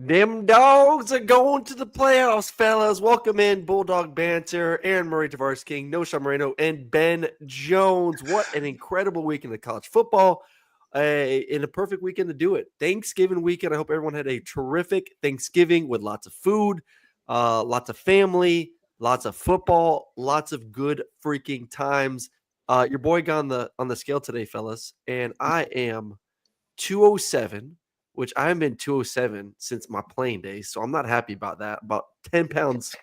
Them dogs are going to the playoffs, fellas. Welcome in Bulldog Banter, Aaron Murray, Tavares King, Knowshon Moreno, and Ben Jones. What an incredible weekend of college football. In a perfect weekend to do it. Thanksgiving weekend. I hope everyone had a terrific Thanksgiving with lots of food, lots of family, lots of football, lots of good freaking times. Your boy got on the scale today, fellas, and I am 207, which I haven't been 207 since my playing days, so I'm not happy about that. About 10 pounds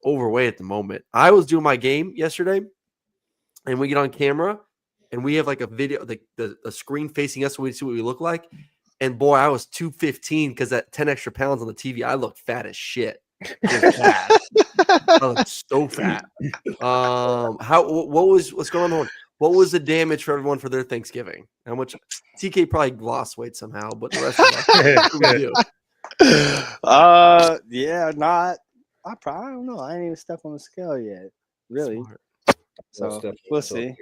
overweight at the moment. I was doing my game yesterday, and we get on camera, and we have like a video, the screen facing us so we see what we look like. And boy, I was 215 because that 10 extra pounds on the TV, I looked fat as shit. I looked so fat. What's going on? What was the damage for everyone for their Thanksgiving? How much? TK probably lost weight somehow, but the rest of us, yeah, not. I don't know. I ain't even stepped on the scale yet, really. Smart. So we'll see.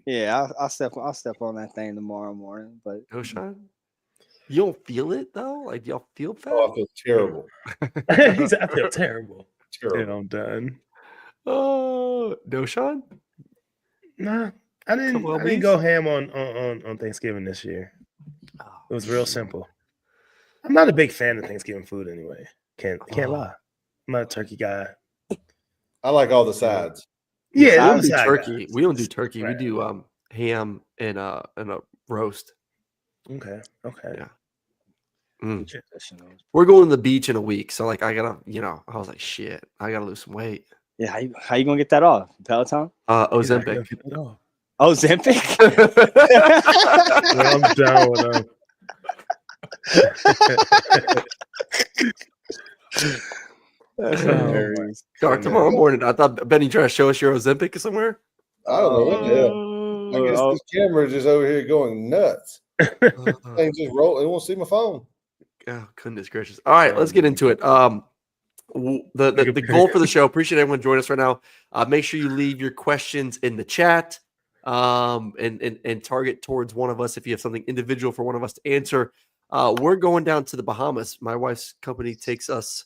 Yeah, I'll step on that thing tomorrow morning. But Knowshon, you don't feel it though? Like, do y'all feel fat? Oh, I feel terrible. He said, I feel terrible. Terrible. And I'm done. Oh, Knowshon? Nah, I didn't go ham on Thanksgiving this year. It was real simple. I'm not a big fan of Thanksgiving food anyway. Can't lie. I'm not a turkey guy. I like all the sides. we Yeah, don't do turkey. We don't do turkey. Right. We do ham and a roast. Okay. Yeah. We're going to the beach in a week, so like I gotta, I was like, shit, I gotta lose some weight. Yeah, how you gonna get that off? Peloton? Ozempic. Ozempic? I'm down with him. Start tomorrow morning. I thought Benny tried to show us your Ozempic somewhere. I don't know what the hell. I guess this camera is just over here going nuts. Thing just roll. It won't see my phone. Oh, goodness gracious. All right, let's get into it. The goal for the show. Appreciate everyone joining us right now. Make sure you leave your questions in the chat. And target towards one of us if you have something individual for one of us to answer. We're going down to the Bahamas. My wife's company takes us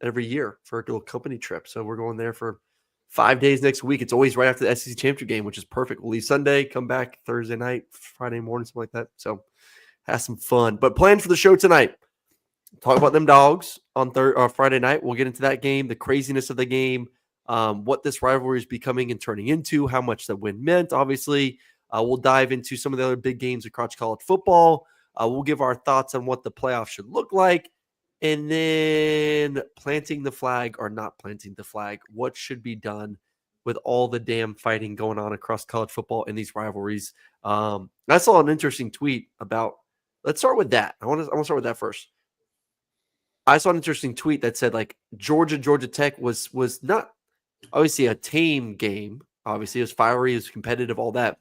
every year for a little company trip. So we're going there for 5 days next week. It's always right after the SEC championship game, which is perfect. We'll leave Sunday, come back Thursday night, Friday morning, something like that. So have some fun. But plan for the show tonight. Talk about them dogs on Friday night. We'll get into that game, the craziness of the game, what this rivalry is becoming and turning into, how much the win meant. Obviously, we'll dive into some of the other big games across college football. We'll give our thoughts on what the playoffs should look like. And then planting the flag or not planting the flag. What should be done with all the damn fighting going on across college football in these rivalries? I saw an interesting tweet about. Let's start with that. I want to start with that first. I saw an interesting tweet that said like Georgia Tech was not obviously a tame game. Obviously, it was fiery, it was competitive, all that.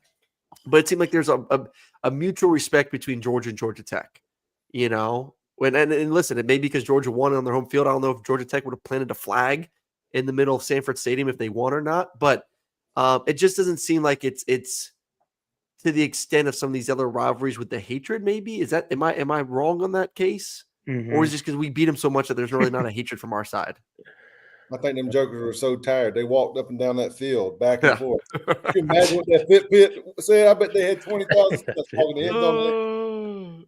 But it seemed like there's a mutual respect between Georgia and Georgia Tech. And listen, it may be because Georgia won on their home field. I don't know if Georgia Tech would have planted a flag in the middle of Sanford Stadium if they won or not. But it just doesn't seem like it's to the extent of some of these other rivalries with the hatred. Maybe am I wrong on that case, or is it just because we beat them so much that there's really not a hatred from our side? I think them jokers were so tired they walked up and down that field back and forth. Can you imagine what that pit said? I bet they had 20,000 talking to him.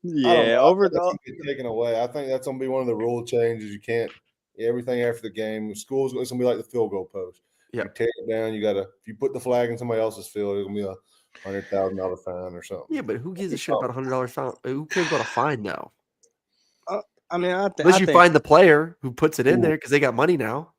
Yeah, overall taken away. I think that's gonna be one of the rule changes. You can't everything after the game. School's it's gonna be like the field goal post. Yeah, you tear it down. You gotta if you put the flag in somebody else's field, it's gonna be a $100,000 fine or something. Yeah, but who gives a shit about $100 fine? Who cares about a fine now? I mean, unless you find the player who puts it in there because they got money now.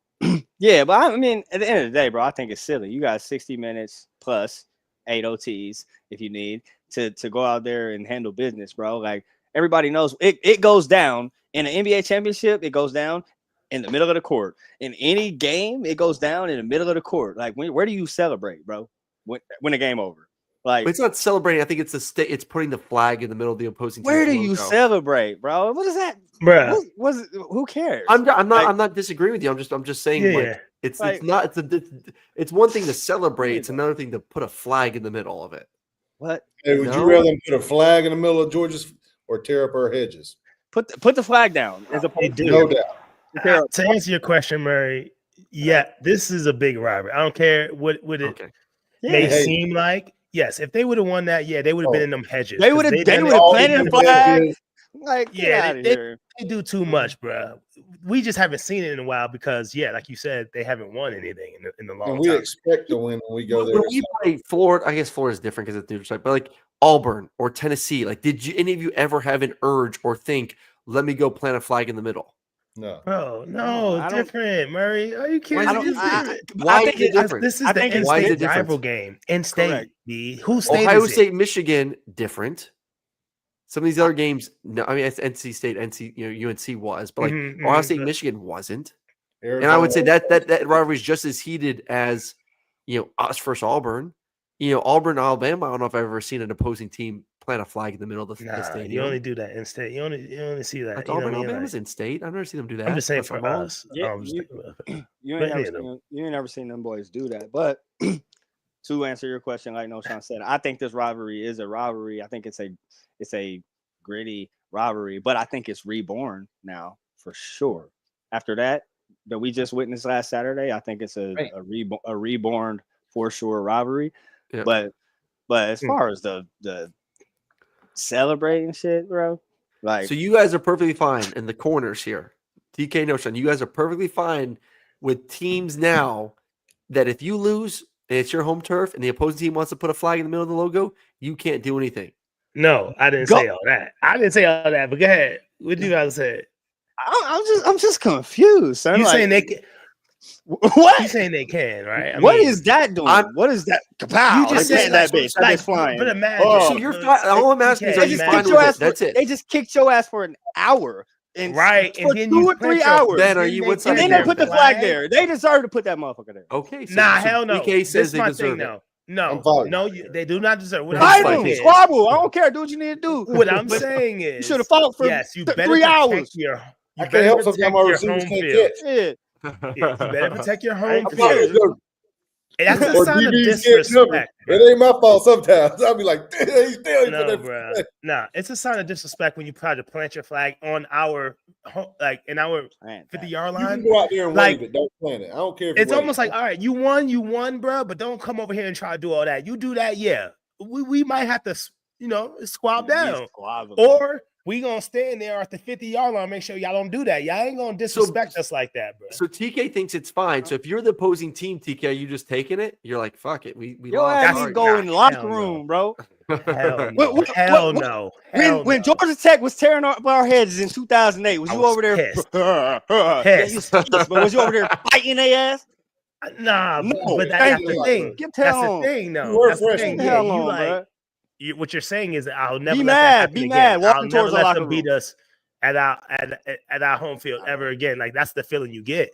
Yeah, but I mean, at the end of the day, bro, I think it's silly. You got 60 minutes plus 8 OTs if you need to go out there and handle business, bro. Like everybody knows it goes down in an NBA championship. It goes down in the middle of the court. In any game, it goes down in the middle of the court. Like where do you celebrate, bro? When the game over? Like but it's not celebrating. I think it's it's putting the flag in the middle of the opposing team. Where do you celebrate, bro? What is that? Bruh. Who cares? I'm not disagreeing with you. I'm just saying it's one thing to celebrate. It's another thing to put a flag in the middle of it. What? Hey, would you rather put a flag in the middle of Georgia's or tear up our hedges? Put the flag down as opposed to No doubt. To answer your question, Murray, yeah, this is a big rivalry. I don't care what it may seem like. Yes, if they would have won that, yeah, they would have been in them hedges. They would have planted a flag. Like, get out of here. They do too much, bro. We just haven't seen it in a while because, yeah, like you said, they haven't won anything in the long And we time. expect to win when we go there. When we play Florida, I guess Florida is different because it's neutral site, but like Auburn or Tennessee, like, did any of you ever have an urge or think, let me go plant a flag in the middle? No, bro, no, different, Murray. Are you kidding? Why is it different? This is the in-state rival game. In-state, Who state Ohio is State, Michigan, different. Some of these other games, no, I mean, it's NC State, UNC was, but like Ohio State, Michigan wasn't. Arizona. And I would say that rivalry is just as heated as, us versus Auburn. Auburn, Alabama. I don't know if I've ever seen an opposing team plant a flag in the middle of the stadium. You only do that in state. You only see that. Like Auburn, Alabama's in state. I've never seen them do that. I'm just saying for us. Yeah, you ain't never seen them boys do that. But to answer your question, like Knowshon said, I think this rivalry is a rivalry. I think it's a gritty rivalry, but I think it's reborn now for sure. After that we just witnessed last Saturday, I think it's a reborn for sure rivalry. Yeah. But as far as the celebrating shit, bro, like, so you guys are perfectly fine in the corners here. TK, Knowshon, you guys are perfectly fine with teams now that if you lose and it's your home turf and the opposing team wants to put a flag in the middle of the logo, you can't do anything. No, I didn't say all that. But go ahead. What do you guys say? I'm just confused, son. You saying they can? What? You saying they can, right? What is that doing? What is that? Kapow! You just said that bitch. Like, flying. But imagine. So you're fine. All I'm asking is, are you fine with it? That's it. They just kicked your ass for an hour. And for 2 or 3 hours. Ben, are you what's and then they put the flag there. They deserve to put that motherfucker there. Okay. So, hell no. TK says they deserve it. No, they do not deserve it. Fight them, squabble. I don't care. Do what you need to do. What I'm saying is, you should have fought for 3 hours. I can't help sometimes my receivers can't catch. Yeah, you better protect your home field. That's a sign of disrespect. It ain't my fault sometimes. I'll be like, bro. No, it's a sign of disrespect when you try to plant your flag on our 50-yard line. You can go out there and wave it. Don't plant it. I don't care if it's almost like, all right, you won, bro, but don't come over here and try to do all that. You do that, yeah. We might have to, squab down. Or we gonna stand there at the 50-yard line. Make sure y'all don't do that. Y'all ain't gonna disrespect us like that, bro. So TK thinks it's fine. So if you're the opposing team, TK, you just taking it. You're like, fuck it. We lost. You go in the locker room, bro. Hell no. When Georgia Tech was tearing up our heads in 2008, was you over there? Pissed. But was you over there fighting their ass? Nah, but that's the thing. That's the thing, though. That's the thing. Yeah, what you're saying is that I'll never be mad. Walking towards the locker room. Beat us at our home field ever again. Like, that's the feeling you get.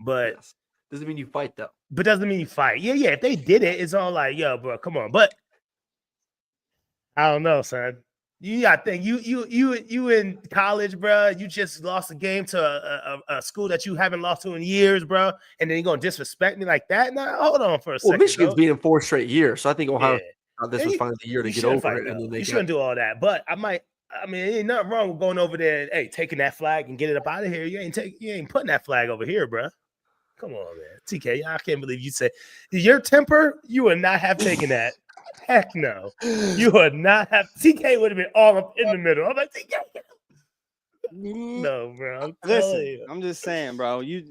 But doesn't mean you fight though. But doesn't mean you fight. Yeah. If they did it, it's all like, yo, bro, come on. But I don't know, son. You got to think you in college, bro. You just lost a game to a school that you haven't lost to in years, bro. And then you're gonna disrespect me like that? Nah, hold on for a second. Well, Michigan's beaten 4 straight years, so I think Ohio. This was finally the year to get over it. And then you shouldn't do all that. But I mean, ain't nothing wrong with going over there and taking that flag and get it up out of here. You ain't putting that flag over here, bro. Come on, man. TK, I can't believe you said your temper, you would not have taken that. Heck no. You would not have. TK would have been all up in the middle. I'm like, TK. No, bro. Listen, I'm just saying, bro. You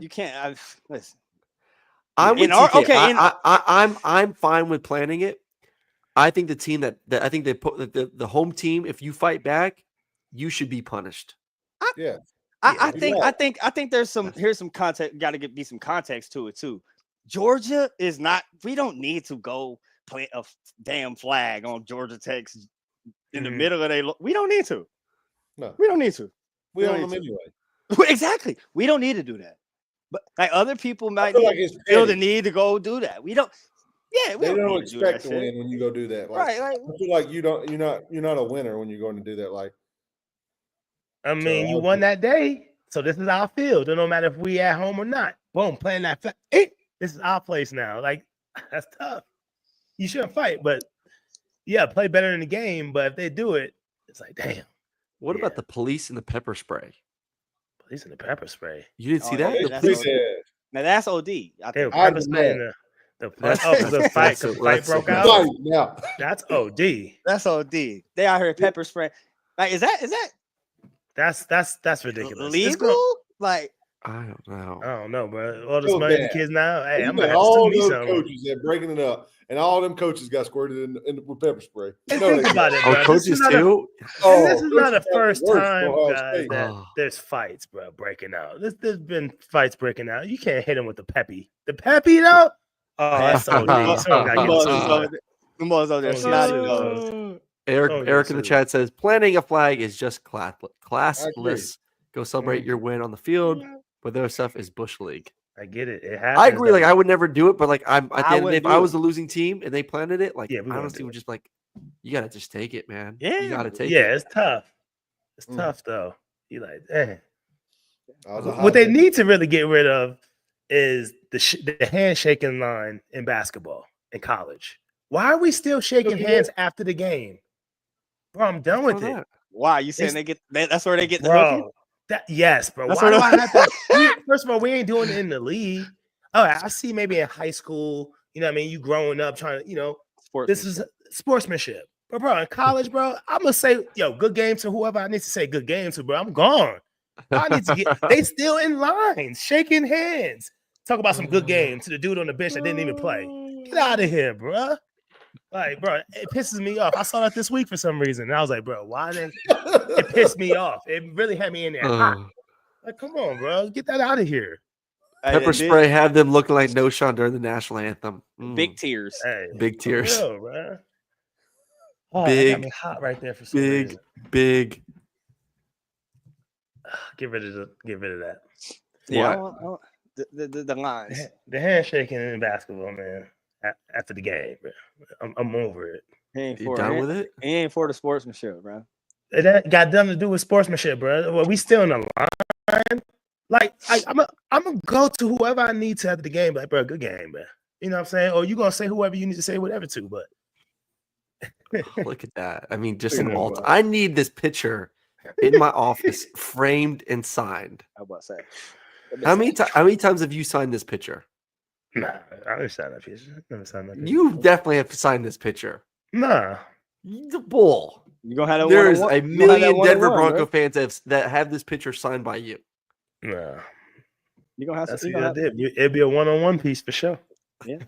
can't. Listen. I'm with TK. I'm fine with planning it. I think the team that I think they put the home team, if you fight back, you should be punished. I think here's some context. Got to be some context to it too. Georgia is not. We don't need to go plant a damn flag on Georgia Tech's in the middle of we don't need to. No, we don't need to. We own them anyway. Exactly. We don't need to do that. But like other people might feel the need to go do that. We don't. Yeah, they don't expect to win when you go do that. Right. I feel like you're not a winner when you're going to do that. Like, I mean, you won that day, so this is our field. And no matter if we at home or not, boom, playing that flag. This is our place now. Like, that's tough. You shouldn't fight, but yeah, play better in the game. But if they do it, it's like, damn. What about the police and the pepper spray? Police and the pepper spray. You didn't see yeah, that? that's Police- OD. Now that's OD. I They were think. pepper spraying because the fight broke out. Now. That's OD. That's OD. They out here pepper spray. Like, is that That's ridiculous. legal? Like, I don't know. I don't know, bro. All the smiling kids now. Hey, I'm gonna have to all sue me those something. coaches that breaking it up, and all them coaches got squirted in with pepper spray. And think about it, bro. Coaches too? This is not the coaches got first worse time, for Ohio guys, State. that there's fights, bro, breaking out. There's been fights breaking out. You can't hit them with the peppy. The peppy, though? Oh, that's OD. Someone gotta get sued. the boys over there snotty nose. Eric in the chat says planting a flag is just classless. Go celebrate Mm-hmm. your win on the field, but their stuff is bush league. I get it. It happens. I agree. Like I would never do it, but like I'm at the I end of the day, wouldn't if I do was it. a losing team and they planted it, like Yeah, we I wouldn't honestly do would it. just like you gotta just take it, man. Yeah. You gotta take it. Yeah, it's tough. It's tough though. You like, dang. I was a What they hot- need to really get rid of is the handshaking line in basketball in college. Why are we still shaking hands after the game? Bro, I'm done with it. Why you saying that's where they get the hooking? Bro, yes, bro. That's Why do what I have to? First of all, we ain't doing it in the league. Oh, I see maybe in high school, you know what I mean? You growing up trying to, this is sportsmanship. But bro, in college, bro, I'm gonna say, good game to whoever I need to say good game to, bro. I'm gone. I need to get they still in line, shaking hands. Talk about some good game to the dude on the bench that didn't even play. Get out of here, bro. Like, bro, it pisses me off. I saw that this week for some reason. And I was like, bro, why did it piss me off? It really had me in there hot. Like, come on, bro. Get that out of here. Pepper spray have them looking like Knowshon during the national anthem. Big tears. Hey, big tears. Real, bro. Oh, big, that got me hot right there for some reason. Big. Get rid of that. Yeah, the lines. The handshaking in basketball, man. After the game, bro. I'm over it. You done with it? He ain't for the sportsmanship, bro. It got nothing to do with sportsmanship, bro. Well, we still in the line. Like, I'm gonna go to whoever I need to after the game. Like, bro, good game, bro. You know what I'm saying? Or you gonna say whoever you need to say whatever to, but look at that. I mean, just an alt. I need this picture in my office, framed and signed. How about say? How many times have you signed this picture? Nah, I never signed that picture. You definitely have to sign this picture. Nah. The bull. You gonna have that There's a million Denver Bronco bro. fans that have this picture signed by you. Nah. You gonna have That's to. what I did. It'd be a one-on-one piece for sure. Yeah.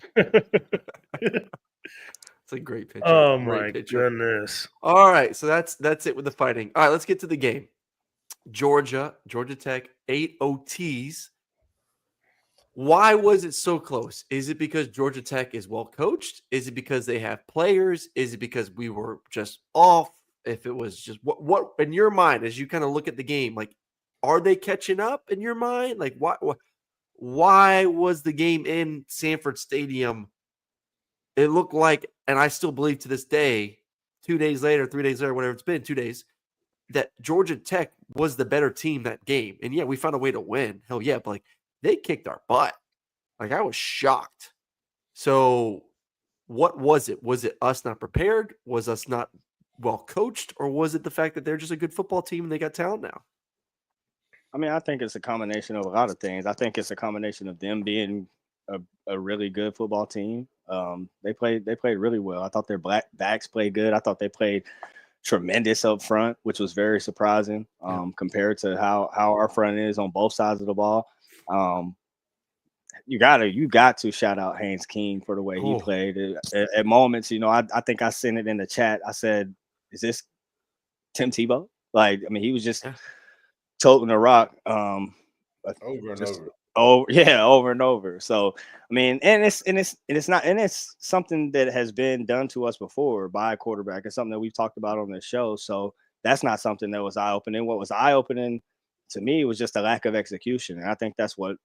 It's a great picture. Oh great my picture. goodness. All right, so that's it with the fighting. All right, let's get to the game. Georgia Tech, 8 OTs. Why was it so close? Is it because Georgia Tech is well coached? Is it because they have players? Is it because we were just off? If it was just what in your mind as you kind of look at the game, like, are they catching up in your mind? Like, why was the game in Sanford Stadium? It looked like, and I still believe to this day, 2 days later, 3 days later, whatever it's been, 2 days, that Georgia Tech was the better team that game. And yeah, we found a way to win. Hell yeah, but like they kicked our butt. Like I was shocked. So what was it? Was it us not prepared? Was us not well coached? Or was it the fact that they're just a good football team and they got talent now? I mean, I think it's a combination of a lot of things. I think it's a combination of them being a really good football team. They played really well. I thought their backs played good. I thought they played tremendous up front, which was very surprising compared to how our front is on both sides of the ball. You got to shout out Haynes King for the way he played. At moments, I think I sent it in the chat. I said, "Is this Tim Tebow?" Like, I mean, he was just toting the rock over and over. Oh yeah, over and over. So I mean, and it's something that has been done to us before by a quarterback. It's something that we've talked about on this show. So that's not something that was eye-opening. What was eye-opening to me was just a lack of execution, and I think that's what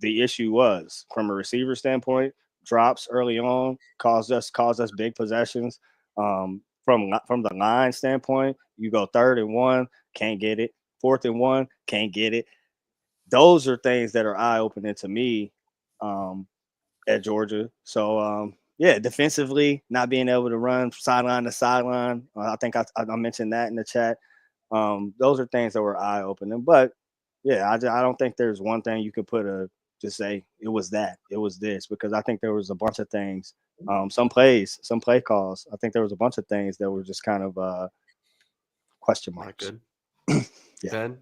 the issue was from a receiver standpoint. Drops early on caused us big possessions. From the line standpoint, you go 3rd and 1, can't get it. 4th and 1, can't get it. Those are things that are eye-opening to me at Georgia. So defensively, not being able to run sideline to sideline. I think I mentioned that in the chat. Those are things that were eye opening. But yeah, I don't think there's one thing you could just say it was that, it was this, because I think there was a bunch of things. Some plays, some play calls. I think there was a bunch of things that were just kind of question marks. Good. Yeah. Ben?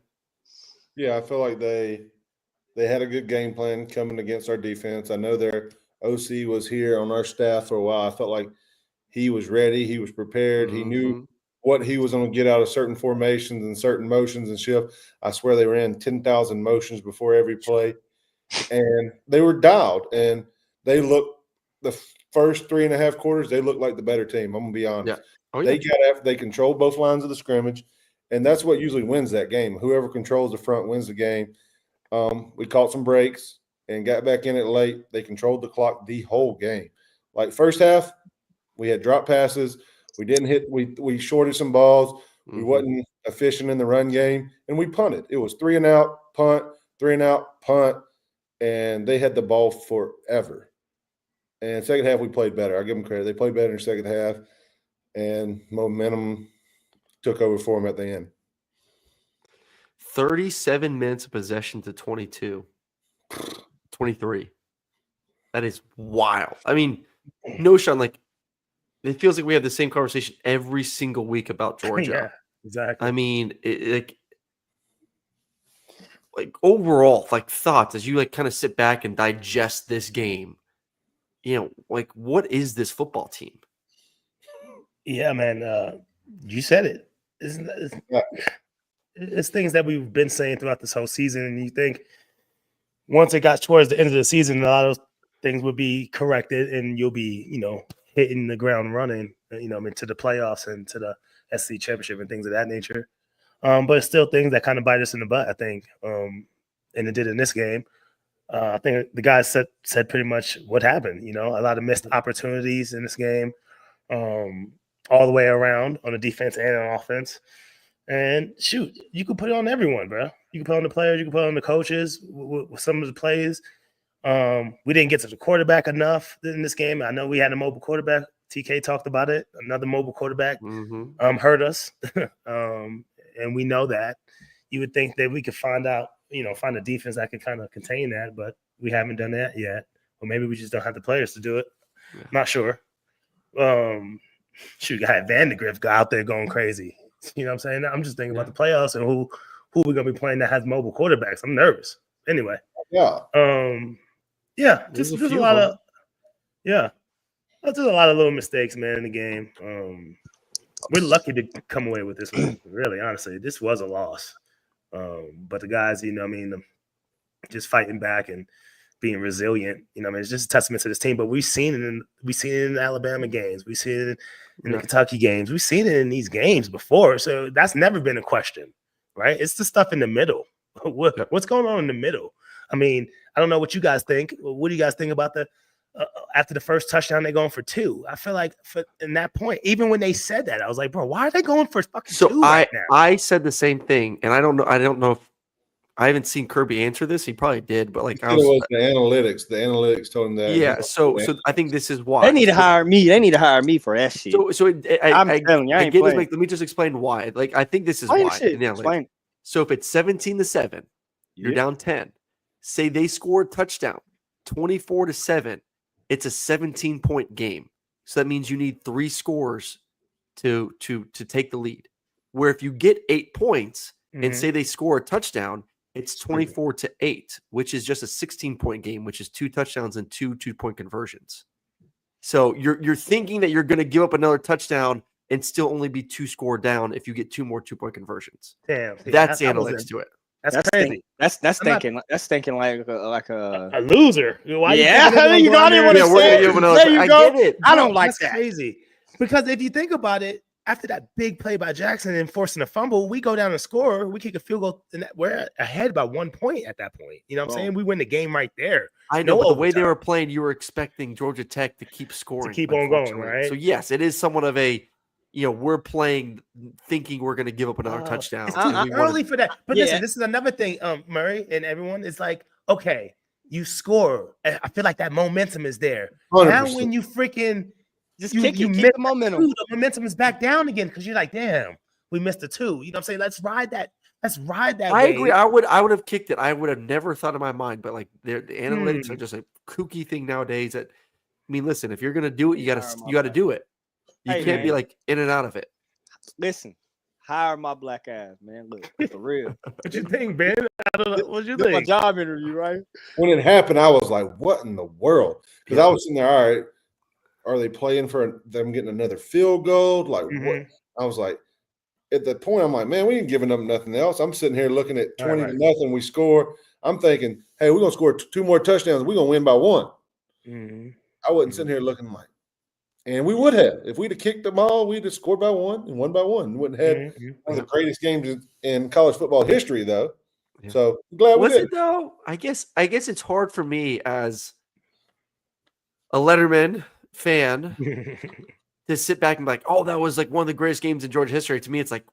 Yeah, I feel like they had a good game plan coming against our defense. I know their OC was here on our staff for a while. I felt like he was ready. He was prepared. He knew what he was going to get out of certain formations and certain motions and shift. I swear they were in 10,000 motions before every play. And they were dialed. And they looked – the first 3.5 quarters, they looked like the better team. I'm going to be honest. Yeah. Oh, yeah. They got after – they controlled both lines of the scrimmage. And that's what usually wins that game. Whoever controls the front wins the game. We caught some breaks and got back in it late. They controlled the clock the whole game. Like first half, we had drop passes. We didn't hit. We shorted some balls. We wasn't efficient in the run game, and we punted. It was 3 and out, punt, 3 and out, punt, and they had the ball forever. And second half, we played better. I give them credit. They played better in the second half, and momentum took over for them at the end. 37 minutes of possession to 23. That is wild. I mean, Knowshon, like, it feels like we have the same conversation every single week about Georgia. Yeah, exactly. I mean, like overall, like thoughts as you like kind of sit back and digest this game. You know, like what is this football team? Yeah, man. You said it. It's things that we've been saying throughout this whole season, and you think once it got towards the end of the season, a lot of those things would be corrected, and you'll be, hitting the ground running, into the playoffs and to the SC championship and things of that nature. But it's still things that kind of bite us in the butt, I think. And it did in this game. I think the guys said pretty much what happened. A lot of missed opportunities in this game, all the way around on the defense and on offense. And shoot, you could put it on everyone, bro. You can put it on the players, you can put it on the coaches with some of the plays. We didn't get to the quarterback enough in this game. I know we had a mobile quarterback. TK talked about it. Another mobile quarterback hurt us. And we know that. You would think that we could find a defense that could kind of contain that, but we haven't done that yet. Or maybe we just don't have the players to do it. Yeah. Not sure. Shoot, I had Vandegrift out there going crazy. You know what I'm saying? I'm just thinking about the playoffs and who we're going to be playing that has mobile quarterbacks. I'm nervous. Anyway. Yeah. There's a lot of little mistakes, man, in the game. We're lucky to come away with this one. Really, honestly, this was a loss. But the guys, just fighting back and being resilient. It's just a testament to this team. But we've seen it in the Alabama games. We've seen it in the Kentucky games. We've seen it in these games before. So that's never been a question, right? It's the stuff in the middle. What's going on in the middle? I mean, I don't know what you guys think. What do you guys think about the after the first touchdown, they're going for 2? I feel like in that point, even when they said that, I was like, bro, why are they going for fucking 2 right now? I said the same thing, and I don't know if I haven't seen Kirby answer this. He probably did, but like it was the analytics. The analytics told him that. Yeah, so I think this is why they need to hire me. They need to hire me for that shit. I'm telling you, I get this. Like, let me just explain why. Like, I think this is why. Explain. So if it's 17-7, you're down 10. Say they score a touchdown, 24-7. It's a 17-point game. So that means you need 3 scores to take the lead. Where if you get 8 points and say they score a touchdown, it's 24-8, which is just a 16-point game, which is 2 touchdowns and 2 2-point conversions. So you're thinking that you're going to give up another touchdown and still only be 2 score down if you get 2 more 2-point conversions. Damn, that's the analytics to it. That's crazy. That's thinking like a loser. Why I didn't want to say it. There you go. Get it. I don't like that. Crazy. Because if you think about it, after that big play by Jackson and forcing a fumble, we go down and score. We kick a field goal, and we're ahead by 1 point at that point. You know what I'm saying? We win the game right there. I know, but the way they were playing, you were expecting Georgia Tech to keep scoring. To keep on going, right? So, yes, it is somewhat of a, we're playing thinking we're going to give up another touchdown. It's too early for that. But listen, this is another thing, Murray and everyone. It's like, okay, you score. I feel like that momentum is there. 100%. Now when you freaking Just you kick miss the momentum. the momentum is back down again because you're like, damn, we missed the 2. You know what I'm saying? Let's ride that. I agree. I would have kicked it. I would have never thought in my mind, but like the analytics are just a kooky thing nowadays. That I mean, listen, if you're gonna do it, you gotta do it. You can't be like in and out of it. Listen, hire my black ass, man. Look, for real. What you think, Ben? I don't know. What you This is my think? job interview, right? When it happened, I was like, what in the world? Because I was sitting there, all right, are they playing for them getting another field goal? Like, what? I was like, at that point, I'm like, man, we ain't giving up nothing else. I'm sitting here looking at 20-0. We score. I'm thinking, hey, we're going to score 2 more touchdowns. We're going to win by 1. I wasn't sitting here looking like, and we would have. If we'd have kicked the ball, we'd have scored by 1 and won by 1. Wouldn't have had one of the greatest games in college football history, though. Yeah. So I'm glad we did. Was it, though? I guess it's hard for me as a Letterman fan to sit back and be like, oh, that was like one of the greatest games in Georgia history. To me, it's like,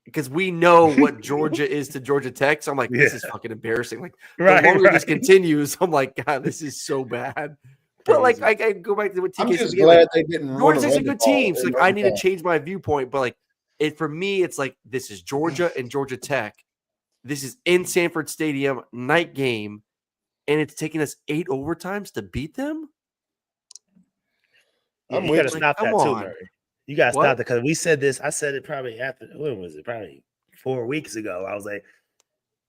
because we know what Georgia is to Georgia Tech. So I'm like, this is fucking embarrassing. Like, the longer this continues, I'm like, God, this is so bad. But like, I go back to what TK said. I'm just glad they didn't. Georgia Tech's a good team. So like, I need to change my viewpoint. But like, for me, it's like, this is Georgia and Georgia Tech. This is in Sanford Stadium, night game, and it's taking us 8 overtimes to beat them. You got to stop that too, Murray. You got to stop that because we said this. I said it probably after, when was it? Probably 4 weeks ago. I was like,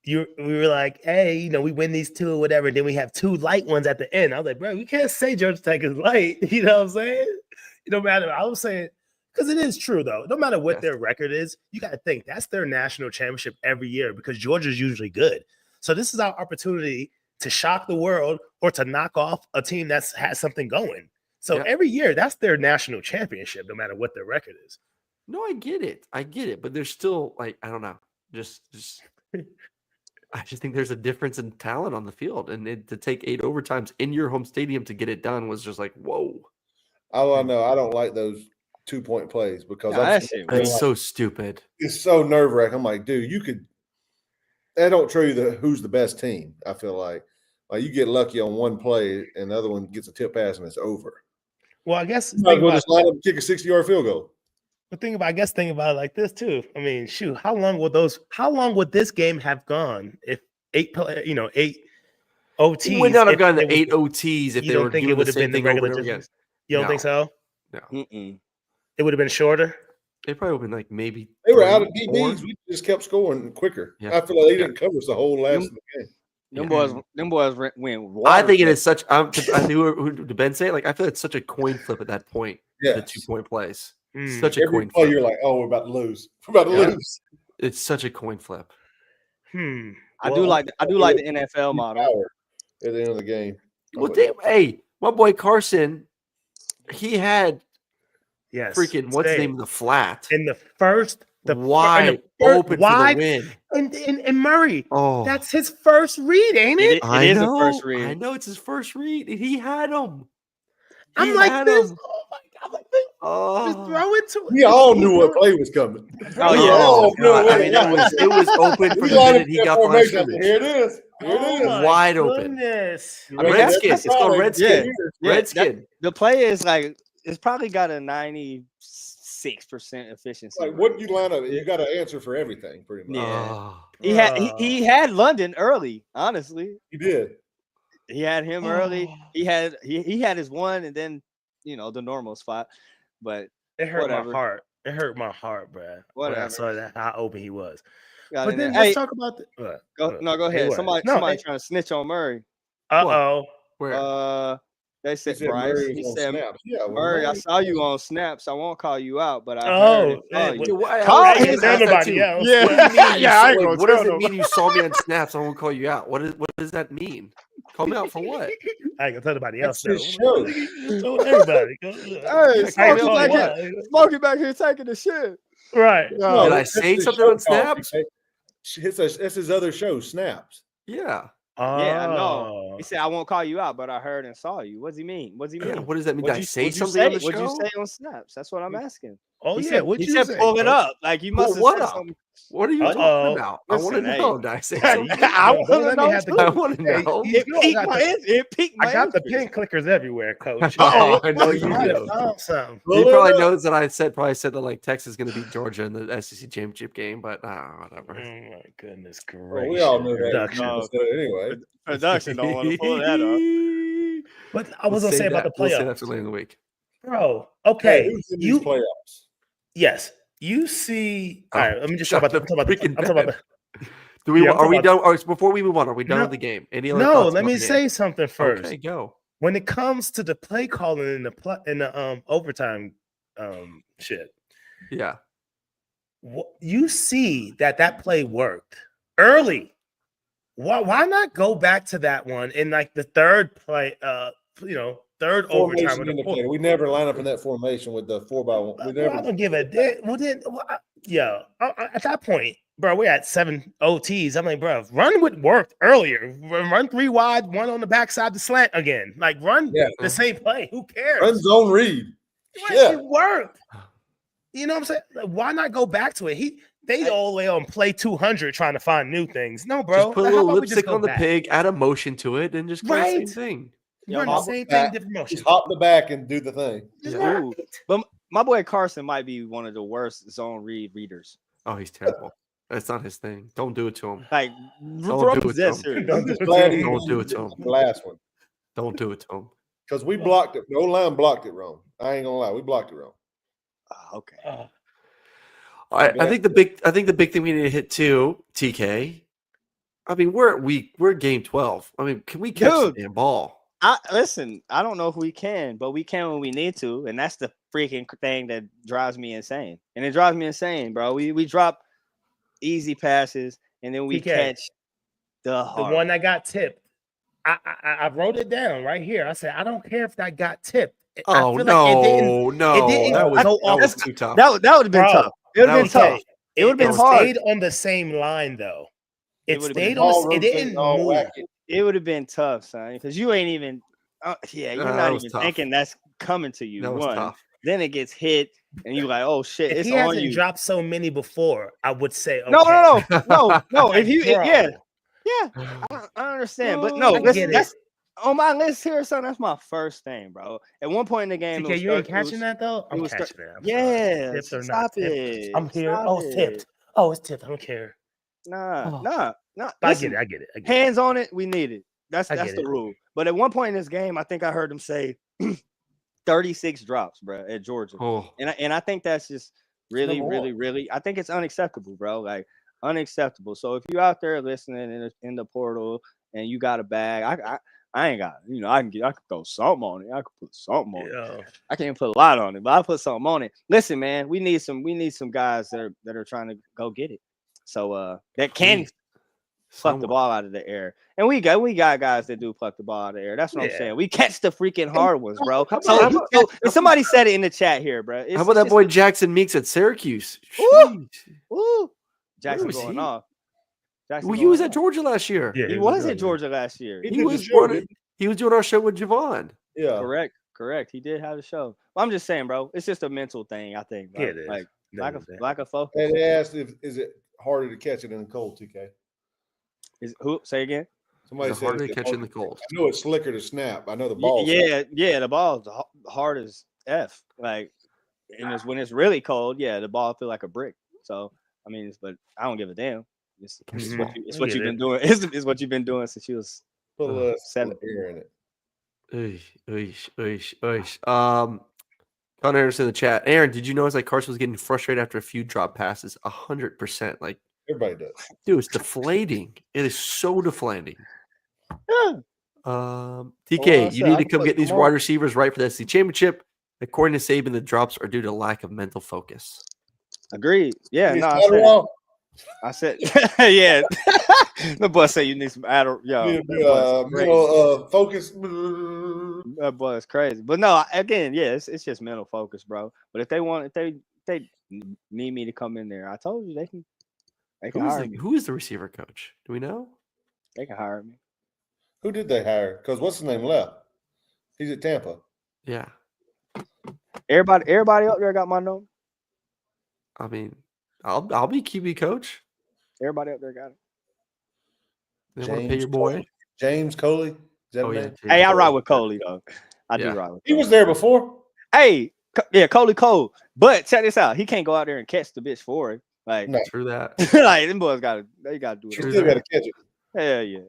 we were like, hey, you know, we win these 2 or whatever. And then we have 2 light ones at the end. I was like, bro, you can't say Georgia Tech is light. You know what I'm saying? No matter. I was saying, because it is true, though. No matter what their record is, you got to think that's their national championship every year because Georgia's usually good. So this is our opportunity to shock the world or to knock off a team that has something going. So every year, that's their national championship, no matter what their record is. No, I get it. But there's still, like, I don't know. Just I just think there's a difference in talent on the field. And to take 8 overtimes in your home stadium to get it done was just like, whoa. All I know, I don't like those 2-point plays because it's so stupid. It's so nerve-wracking. I'm like, dude, you could – they don't show you who's the best team, I feel like. Like, you get lucky on one play and the other one gets a tip pass and it's over. Well, I guess we'll just line up and kick a 60-yard field goal. But think about it like this too. I mean, shoot, how long would this game have gone if 8 OTs? It would not have gone to 8 OTs if they were doing the same thing over again. You don't think so? No. It would have been shorter. It probably would have been like maybe they were out of DBs. We just kept scoring quicker. Yeah. I feel like they didn't cover us the whole last of the game. Them boys win. I think it is such. I knew who did Ben say. Like, I feel it's such a coin flip at that point. Yeah, the 2-point plays. Such a Every coin play flip. You're like, oh, we're about to lose. We're about to lose. It's such a coin flip. I do like the NFL model at the end of the game. Well, hey, my boy Carson, he had freaking what's the name of the flat in the first. Wide open for the win. And Murray, that's his first read, ain't it? It is the first read. I know it's his first read. He had him. I'm like this. Oh my God! just throw it to him. We all knew what play was coming. Oh yeah, I mean it was open from the minute he got the line scrimmage. Here it is. Wide open. Redskin. It's called Redskin. Redskin. The play is like it's probably got a 96% efficiency. Like what you line up, you got to answer for everything, pretty much. Yeah, he had London early. Honestly, he did. He had him early. He had his one, and then the normal spot. But it hurt my heart. It hurt my heart, bro. Whatever. I saw that how open he was. But then let's talk about the. Go ahead. Somebody trying to snitch on Murray. Where? They said Bryce. He said, Murray, I saw you on snaps. I won't call you out, but I heard it. Call everybody else. What does it mean you saw me on snaps? I won't call you out. What does that mean? Call me out for what? I ain't gonna tell anybody else. Show. Told everybody. Hey, Smokey back here taking the shit. Right. Did I say something on snaps? That's his other show, Snaps. Yeah. Yeah, I know. He said, I won't call you out, but I heard and saw you. What does he mean? Yeah, what does that mean? Did I say something on the show? What did you say on snaps? That's what I'm asking. Oh He yeah, said, what'd he you said say? pull it Coach? up. Like you must have what said up? something. What are you Uh-oh. talking about? I want to Listen, know. hey. Did I say Yeah, something? I don't want let to me know have to. I too. want to Hey, know. It I piqued got my the, it piqued I my got the interest. pin clickers everywhere, Coach. Uh-oh. I know You you might have do. found something. He Pull it probably up. knows that I said that like Texas is going to beat Georgia in the SEC championship game, but whatever. Oh my goodness gracious! Well, we all knew that. Production. No. Anyway. Production don't want to pull that up. But I was gonna say about the We'll say playoffs, that for later in the week. bro. Hey, Okay, who's in these playoffs? yes, you see. Oh, All right, let me just shut talk about. the I'm talking about. freaking I'm talking about. Do we? Yeah, I'm Are we talking done? Before we move on, are we done No. with the game? Any The, other no, thoughts let about me the game? say something first. Okay, go. When it comes to the play calling in the overtime shit, Yeah. you see that play worked early. Why not go back to that one in like the third play? Third overtime. Formation indicator. We never line up in that formation with the 4x1. We never. I don't give a damn. Well, then, at that point, bro, we're at 7 OTs. I'm like, bro, run what worked earlier. Run 3 wide, 1 on the backside to slant again. Like, run the same play. Who cares? Run zone read. It worked. You know what I'm saying? Like, why not go back to it? They all the way on play 200 trying to find new things. No, bro. Just put a How little about we just lipstick go on the back? pig, add emotion to it, and just play the same thing. Run the hop same back. thing, different motion. Just hop the back and do the thing. Ooh. But my boy Carson might be one of the worst zone readers. Oh, he's terrible. That's not his thing. Don't do it to him. Like, Don't do it to him. serious. I'm just glad he Don't do it to him. the last one. Don't do it to him. Because we blocked it. The O-line blocked it wrong. I ain't gonna lie. We blocked it wrong. Okay. I think the big thing we need to hit too, TK. I mean, we're game 12. I mean, can we catch the damn ball? Listen, I don't know if we can, but we can when we need to, and that's the freaking thing that drives me insane. And it drives me insane, bro. We drop easy passes, and then we catch the one that got tipped. I wrote it down right here. I said, I don't care if that got tipped. Oh, I feel no, like it didn't that was too tough. That would have been tough. It would have been tough. It would have been hard. It stayed on the same line though. It stayed on. It didn't move. It would have been tough, son, because you ain't even. You're not even thinking that's coming to you. That was tough. Then it gets hit, and you're like, "Oh shit, if it's he on hasn't you." dropped so many before, I would say, okay. No. If you, I understand, but no, that's on my list here, son. That's my first thing, bro. At one point in the game, TK, you ain't catching that though. I'm catching it. Yeah, stop it. I'm here. It's tipped. Oh, it's tipped. I don't care. Nah. I get it. Hands on it. We need it. That's the rule. But at one point in this game, I think I heard him say 36 drops, bro, at Georgia. And I think that's just really. I think it's unacceptable, bro. Like unacceptable. So if you're out there listening in the portal and you got a bag, I ain't got, I can throw something on it. I can put something on it. I can't put a lot on it, but I put something on it. Listen, man, we need some guys that are trying to go get it. So that can pluck the ball out of the air. And we got guys that do pluck the ball out of the air. That's what I'm saying. We catch the freaking hard ones, bro. So somebody said it in the chat here, bro. How about that boy Jackson Meeks at Syracuse? Ooh. Jackson going off. He was at Georgia last year. Yeah, he was at Georgia last year. He was doing our show with Javon. Yeah. Correct. He did have a show. Well, I'm just saying, bro. It's just a mental thing, I think. Bro. Yeah, it is. Like lack of focus. And they asked is it harder to catch it in the cold, TK? Say again? Somebody said harder to catch it in the cold. I know it's slicker to snap. I know the ball. Yeah. The ball's hard as F. Like, and when it's really cold, the ball feel like a brick. So I mean, but I don't give a damn. It's what you've been doing. It's what you've been doing since you was 7. In it. Connor Anderson in the chat. Aaron, did you notice like Carson was getting frustrated after a few drop passes? 100%. Like everybody does. Dude, it's deflating. It is so deflating. TK, you need to come get these wide receivers right for the SEC championship. According to Saban, the drops are due to lack of mental focus. Agreed. Yeah, I said, yeah. The boy said you need some mental focus. That boy is crazy. But no, again, it's just mental focus, bro. But if they need me to come in there, I told you they can hire me. Who is the receiver coach? Do we know? They can hire me. Who did they hire? Because what's his name left? He's at Tampa. Yeah. Everybody up there got my number. I mean, I'll be QB coach. Everybody up there got it. They want to pay your boy. James Coley. Is that Oh his yeah. name? Hey, I ride with Coley though. I do Yeah. ride with. He Coley. was there before. Hey, yeah, Coley Cole. But check this out. He can't go out there and catch the bitch for it. Like, No. True that. like them boys gotta do You it. True still that. got to catch it. Hell yeah.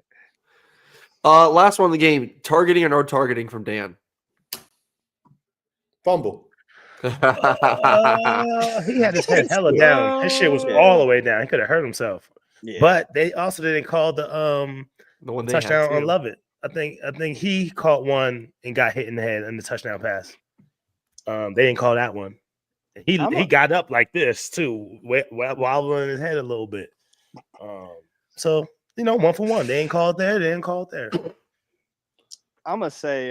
Last one in the game. Targeting or no targeting from Dan. Fumble. He had his head hella down. His shit was all the way down. He could have hurt himself. Yeah. But they also didn't call the The one they had touchdown on too. Lovett. I think he caught one and got hit in the head in the touchdown pass. They didn't call that one. He got up like this too, wobbling his head a little bit. So 1 for 1. They ain't called there. They didn't call it there. I'm gonna say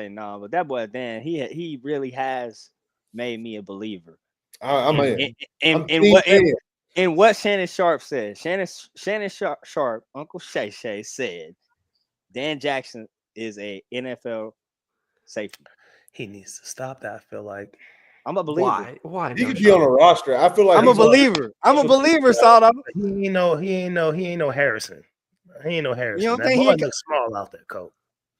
no, but that boy Dan, he really has made me a believer. I'm in. In what Shannon Sharp said. Shannon Sharp, Uncle Shay said, Dan Jackson is a NFL safety. He needs to stop that. I feel like I'm a believer. Why? He could be on a roster. I feel like I'm a believer. I'm a believer, Sawdog. he ain't no Harrison. He ain't no Harrison. You don't that think boy he looks small out there, Coach.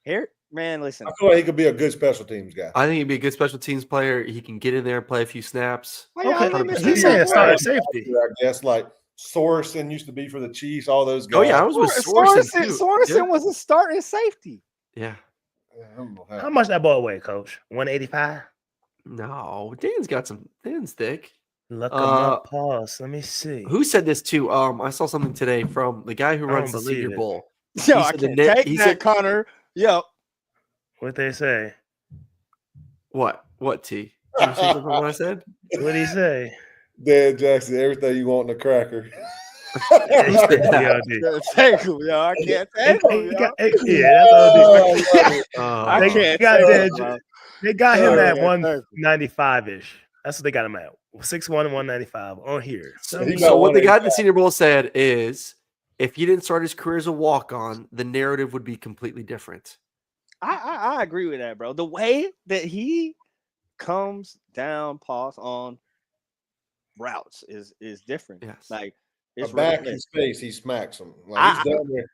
Here, man, listen. I feel like he could be a good special teams guy. I think he'd be a good special teams player. He can get in there and play a few snaps. He's saying starter safety. I guess like Sorensen used to be for the Chiefs. All those guys. Oh yeah, I was with Sorensen. Sorensen was a starting safety. Yeah. How much that boy weigh, Coach? 185. No, Dan's thick. Look him up. Pause. Let me see. Who said this too? I saw something today from the guy who runs the Senior Bowl. Yo, I can't take that, Connor. Yo. What they say? What? What, T? Did you see something what I said? What'd he say? Dan Jackson, everything you want in a cracker. Take him, yo. I can't take him. Yeah, that's all. They got him at 195-ish. That's what they got him at. 6'1" and 195 on here. So what the guy at the Senior Bowl said is, if he didn't start his career as a walk-on, the narrative would be completely different. I agree with that, bro. The way that he comes down, pass on routes is different. Yes. Like it's back in space, he smacks him. Like he's down there.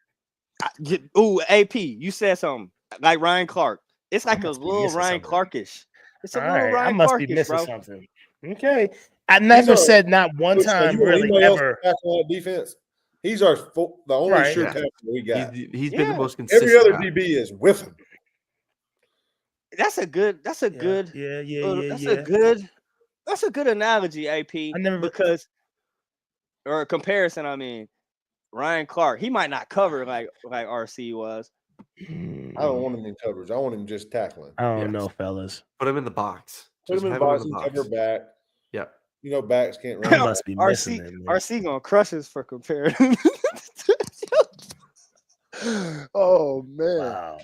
AP, you said something like Ryan Clark. It's like a little Ryan Clarkish. It's a little Ryan Clarkish. I must be missing something. Okay, I never said not one time really ever. Defense. He's the only sure tackle we got. He's been the most consistent. Every other DB is with him. That's a good analogy, AP. Or a comparison. I mean, Ryan Clark, he might not cover like RC was. I don't want him in coverage. I want him just tackling. I don't know, fellas. Put him in the box. Put him in the box and cover back. Yeah. Backs can't run. Must be missing him. RC gonna crush us for comparing. Oh man. Wow.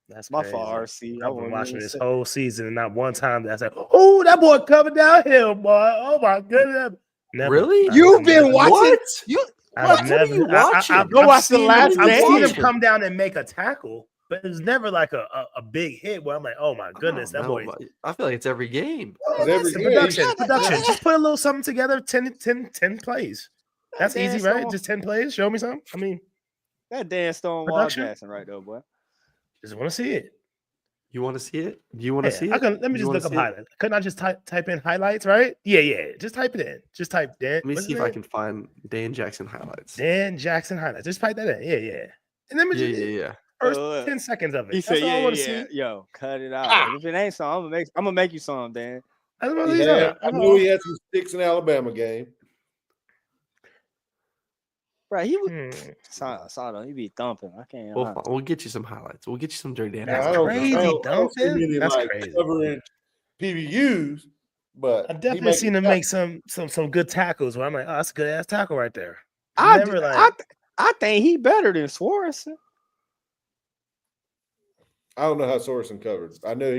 That's my fault, RC. I've been watching this whole season and not one time that I said, "Oh, that boy coming downhill, boy! Oh my goodness!" Never. Really? You've been watching? What? I've never. What are you watching? I've seen him come down and make a tackle, but it's never like a big hit where I'm like, "Oh my goodness, that boy!" I feel like it's every game. Production. Just put a little something together. 10 plays. That's easy, right? Just 10 plays. Show me something. I mean, that Dan Stonewall Jackson right there, boy. Just want to see it. You want to see it? Do you want to see it? Let me just look up highlights. Couldn't I just type in highlights, right? Yeah. Just type it in. Just type Dan. Let me see if I can find Dan Jackson highlights. Dan Jackson highlights. Just type that in. Yeah. And then first 10 seconds of it. He said, "Yeah. Yo, cut it out. If it ain't so, I'm gonna make you some, Dan." I knew he had some sticks in Alabama game. Right, he was Sawdog. He be thumping. I can't. We'll get you some highlights. We'll get you some dirty Dan. That's crazy, dumping. That's crazy. Covering PBUs, but I definitely seen him make some good tackles. Where I'm like, "Oh, that's a good ass tackle right there." I think he better than Sorensen. I don't know how Sorensen covered. I know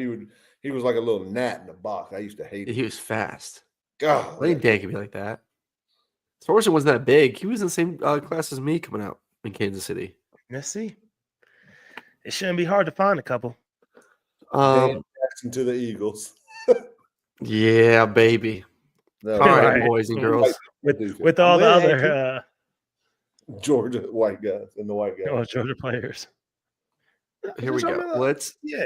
he was like a little gnat in the box. I used to hate him. He was fast. God, I think Dan could be like that. Sorensen wasn't that big. He was in the same class as me coming out in Kansas City. Let's see. It shouldn't be hard to find a couple. Dan Jackson to the Eagles. Yeah, baby. No, All right, Right. boys and girls. With all the with it, other Georgia white guys and the white guys. Georgia players. Here we go. Yeah.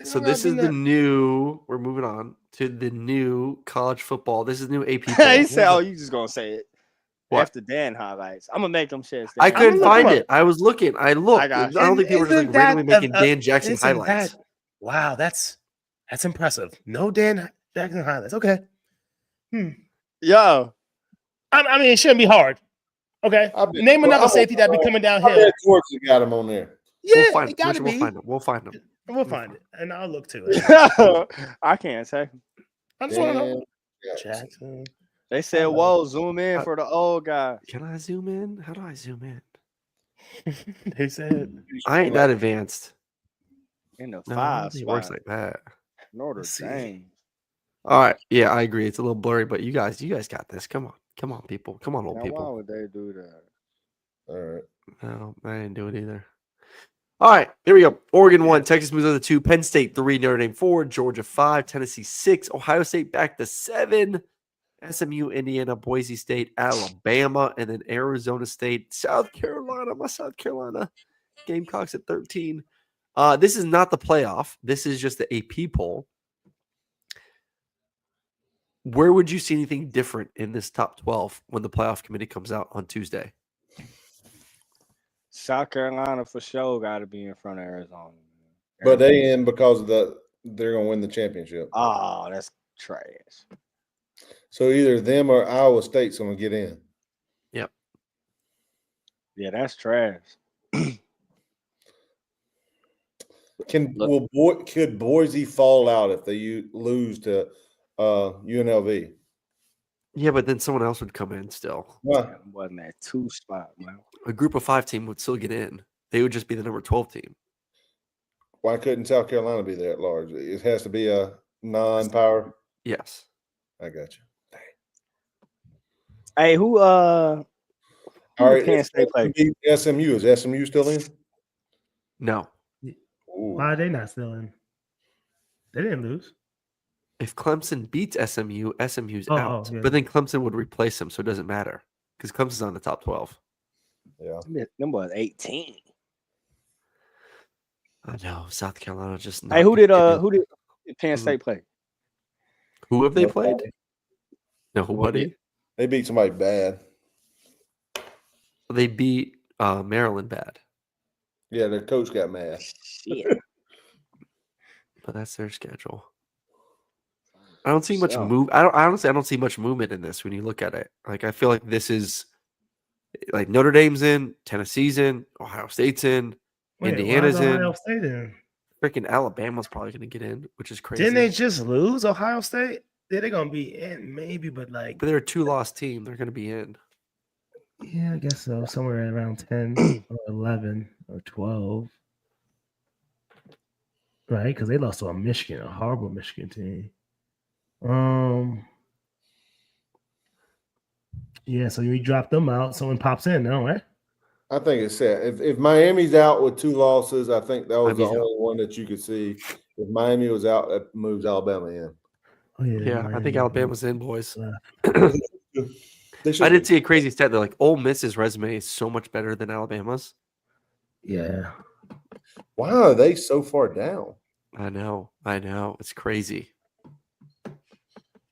So this is the new. We're moving on to the new college football. This is new AP he poll. said, "Oh, you just gonna say it What? after Dan highlights? I'm gonna make them shit." I couldn't look find them it. I was looking. I looked. I got don't think people are just like randomly making Dan Jackson highlights. Wow, that's impressive. No Dan Jackson highlights. Okay. Yo, I mean, it shouldn't be hard. Okay. Name another safety that be coming downhill. Georgia got him on there. Yeah, We'll find it gotta be. We'll find him. We'll find him. We'll find it, and I'll look too. I can't say. I just want to know. Yeah. Jackson. They said, "Whoa, zoom in for the old guy." Can I zoom in? How do I zoom in? They said I ain't that advanced. In the No, I don't five think it works spot. like that. Notre Let's see. Dame. All right. Yeah, I agree. It's a little blurry, but you guys got this. Come on, people. Come on, old Now, people. why would they do that? All right. No, I didn't do it either. All right, here we go. Oregon 1, Texas moves on to 2, Penn State 3, Notre Dame 4, Georgia 5, Tennessee 6, Ohio State back to 7, SMU, Indiana, Boise State, Alabama, and then Arizona State, South Carolina. My South Carolina Gamecocks at 13. This is not the playoff. This is just the AP poll. Where would you see anything different in this top 12 when the playoff committee comes out on Tuesday? South Carolina for sure got to be in front of Arizona. But they in because of they're gonna win the championship. Oh, that's trash. So either them or Iowa State's gonna get in. Yep. Yeah, that's trash. Could Boise fall out if they lose to UNLV? Yeah, but then someone else would come in still. Well, Wasn't that 2 spot, man? A group of 5 team would still get in. They would just be the number 12 team. why couldn't South Carolina be there at large? It has to be a non-power. Yes. I got you. Hey, who All right, Penn State play? SMU. Is SMU still in? No. Ooh. why are they not still in? They didn't lose. If Clemson beats SMU, SMU's Oh, out. yeah. But then Clemson would replace them, so it doesn't matter because Clemson's on the top 12. Yeah. Them was 18. I know South Carolina just. Hey, who did Penn State play? Who have they Nobody. played? Nobody. They beat somebody bad. They beat Maryland bad, Yeah, their coach got mad. Shit. but that's their schedule. I don't see much So- move. I don't see much movement in this when you look at it. Like I feel like this is like Notre Dame's in, Tennessee's in, Ohio State's in, Wait, Indiana's why is in. Ohio State in? Freaking Alabama's probably going to get in, which is crazy. Didn't they just lose Ohio State? They're gonna be in maybe, but like But they're a 2-loss team. They're going to be in. yeah, I guess so. Somewhere around 10 or 11 or 12. Right? Because they lost to a horrible Michigan team. Yeah, so you drop them out, someone pops in now, right? I think it's set. If Miami's out with 2 losses, I think that was the Miami's out. only one that you could see. If Miami was out, that moves Alabama in. Oh yeah. Yeah, I think Alabama's in, boys. They should I did be. see a crazy stat. They're like, Ole Miss's resume is so much better than Alabama's. Yeah. Why are they so far down? I know. It's crazy.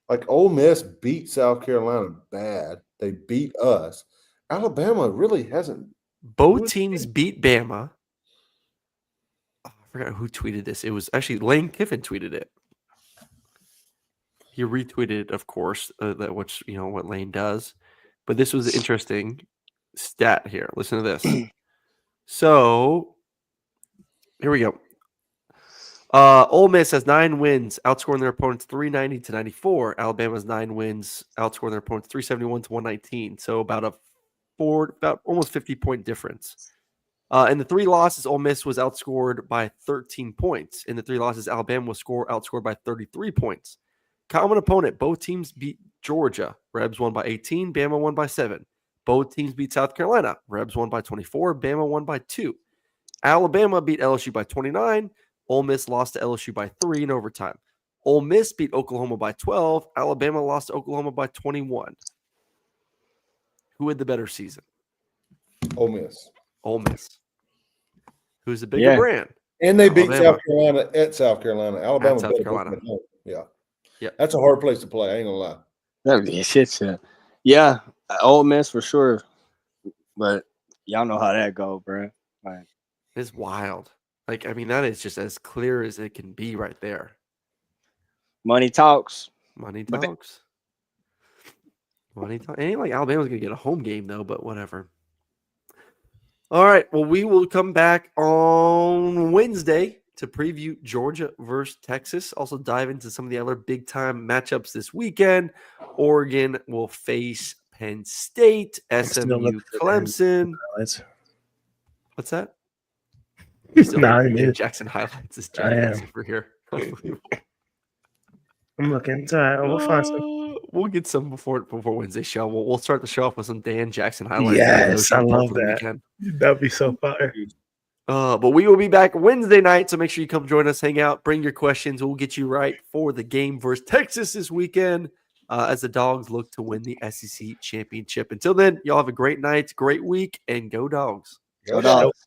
Like Ole Miss beat South Carolina bad. They beat us. Alabama really hasn't. Both teams beat Bama. Oh, I forgot who tweeted this. It was actually Lane Kiffin tweeted it. He retweeted it, of course, which what Lane does. But this was an interesting stat here. Listen to this. So here we go. Ole Miss has 9 wins, outscoring their opponents 390-94. Alabama's 9 wins, outscoring their opponents 371-119. So about almost 50-point difference. In the 3 losses, Ole Miss was outscored by 13 points. In the 3 losses, Alabama was outscored by 33 points. Common opponent, both teams beat Georgia. Rebs won by 18, Bama won by 7. Both teams beat South Carolina. Rebs won by 24, Bama won by 2. Alabama beat LSU by 29. Ole Miss lost to LSU by 3 in overtime. Ole Miss beat Oklahoma by 12. Alabama lost to Oklahoma by 21. Who had the better season? Ole Miss. Ole Miss. Who's the bigger brand? And they beat Alabama. South Carolina at South Carolina. Alabama. At South Carolina. Yeah. Yep. That's a hard place to play. I ain't gonna lie. That'd be a shit show. Yeah, Ole Miss for sure. But y'all know how that go, bro. Like, It's wild. Like, I mean, that is just as clear as it can be right there. money talks. Money But talks. Money talks. It ain't like Alabama's going to get a home game, though, but whatever. All right. Well, we will come back on Wednesday to preview Georgia versus Texas. Also dive into some of the other big-time matchups this weekend. Oregon will face Penn State, SMU, Clemson. What's that? Nah, Jackson highlights this I am. over here. I'm looking. It's all right. We'll find some. We'll get some before Wednesday show. We'll start the show off with some Dan Jackson highlights. Yes, I love for the that. weekend. That'd be so fire. But we will be back Wednesday night, so make sure you come join us, hang out, bring your questions. We'll get you right for the game versus Texas this weekend as the Dogs look to win the SEC championship. Until then, y'all have a great night, great week, and go Dogs. Go Dogs.